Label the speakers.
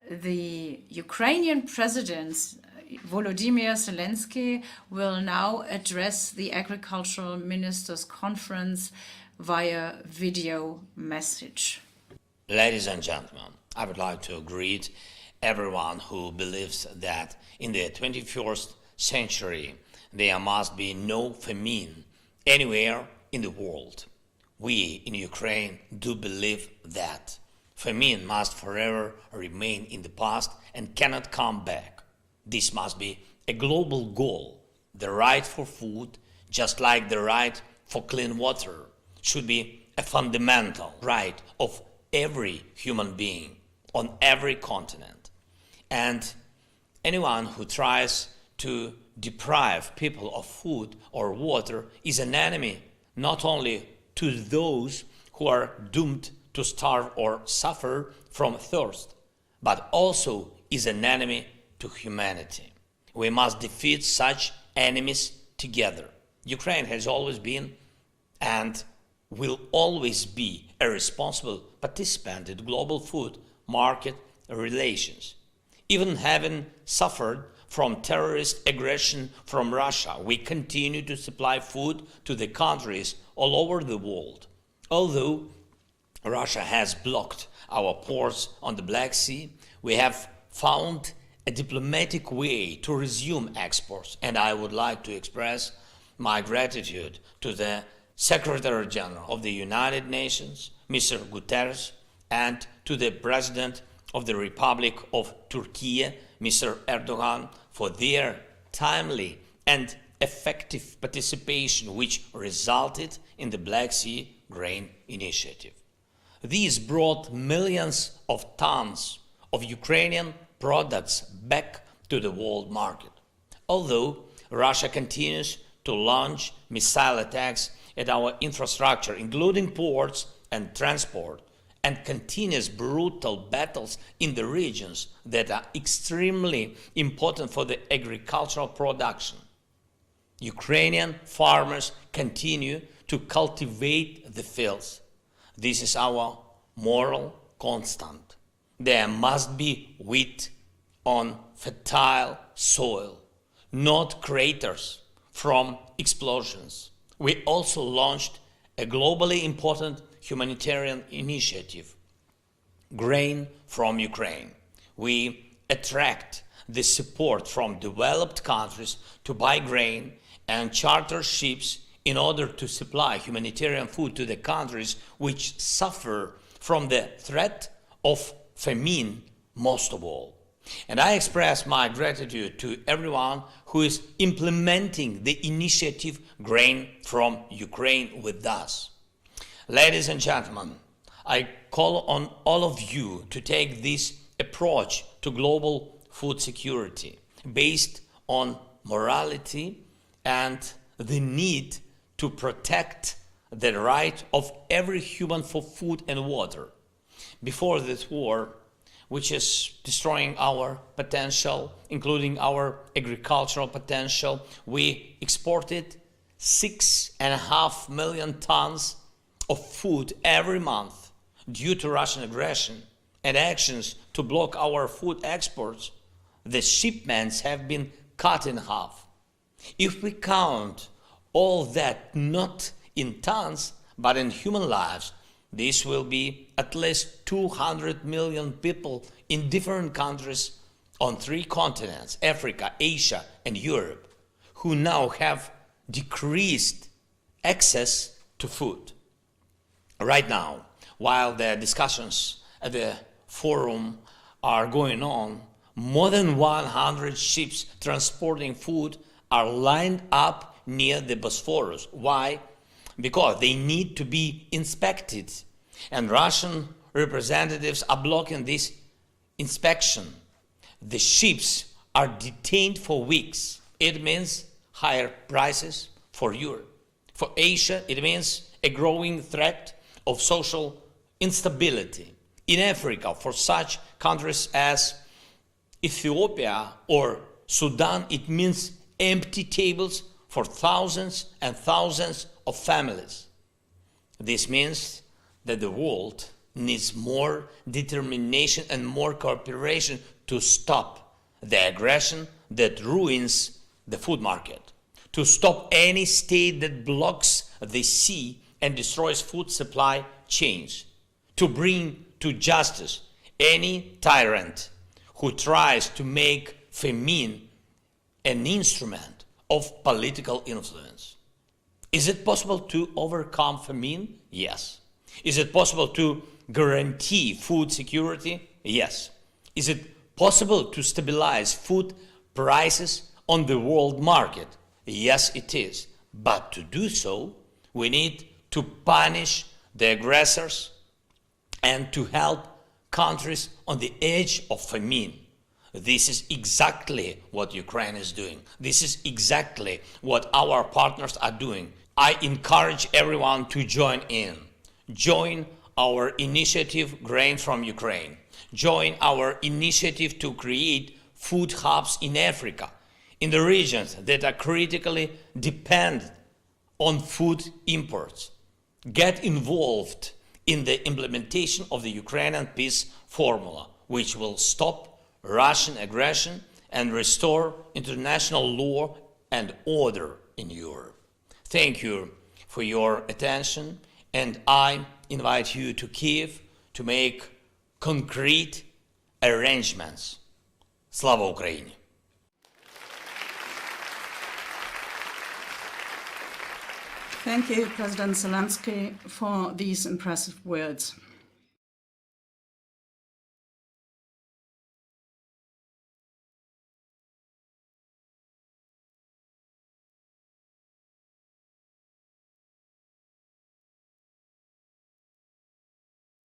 Speaker 1: The Ukrainian President Volodymyr Zelensky will now address the Agricultural Ministers' Conference via video message.
Speaker 2: Ladies and gentlemen, I would like to greet everyone who believes that in the 21st century there must be no famine anywhere in the world. We in Ukraine do believe that famine must forever remain in the past and cannot come back. This must be a global goal. The right for food, just like the right for clean water, should be a fundamental right of every human being on every continent. And anyone who tries to deprive people of food or water is an enemy not only to those who are doomed to starve or suffer from thirst, but also is an enemy to humanity. We must defeat such enemies together. Ukraine has always been and will always be a responsible participant in global food market relations. Even having suffered from terrorist aggression from Russia, we continue to supply food to the countries all over the world. Although Russia has blocked our ports on the Black Sea, we have found a diplomatic way to resume exports, and I would like to express my gratitude to the Secretary General of the United Nations, Mr. Guterres, and to the President of the Republic of Turkey, Mr. Erdogan, for their timely and effective participation, which resulted in the Black Sea Grain Initiative. These brought millions of tons of Ukrainian products back to the world market. Although Russia continues to launch missile attacks at our infrastructure, including ports and transport, and continuous brutal battles in the regions that are extremely important for the agricultural production, Ukrainian farmers continue to cultivate the fields. This is our moral constant. There must be wheat on fertile soil, not craters from explosions. We also launched a globally important humanitarian initiative, Grain from Ukraine. We attract the support from developed countries to buy grain and charter ships in order to supply humanitarian food to the countries which suffer from the threat of famine most of all. And I express my gratitude to everyone who is implementing the initiative Grain from Ukraine with us. Ladies and gentlemen, I call on all of you to take this approach to global food security based on morality and the need to protect the right of every human for food and water. Before this war, which is destroying our potential, including our agricultural potential, we exported 6.5 million tons of food every month. Due to Russian aggression and actions to block our food exports, the shipments have been cut in half. If we count all that not in tons, but in human lives, this will be at least 200 million people in different countries on 3 continents, Africa, Asia, and Europe, who now have decreased access to food. Right now, while the discussions at the forum are going on, more than 100 ships transporting food are lined up near the Bosphorus. Why? Because they need to be inspected, and Russian representatives are blocking this inspection. The ships are detained for weeks. It means higher prices for Europe. For Asia, it means a growing threat of social instability. In Africa, for such countries as Ethiopia or Sudan, it means empty tables for thousands and thousands of families. This means that the world needs more determination and more cooperation to stop the aggression that ruins the food market, to stop any state that blocks the sea and destroys food supply chains, to bring to justice any tyrant who tries to make famine an instrument of political influence. Is it possible to overcome famine? Yes. Is it possible to guarantee food security? Yes. Is it possible to stabilize food prices on the world market? Yes, it is. But to do so, we need to punish the aggressors and to help countries on the edge of famine. This is exactly what Ukraine is doing. This is exactly what our partners are doing. I encourage everyone to join in. Join our initiative Grain from Ukraine. Join our initiative to create food hubs in Africa, in the regions that are critically dependent on food imports. Get involved in the implementation of the Ukrainian peace formula, which will stop Russian aggression and restore international law and order in Europe. Thank you for your attention, and I invite you to Kyiv to make concrete arrangements. Slava Ukraini!
Speaker 3: Thank you, President Zelensky, for these impressive words.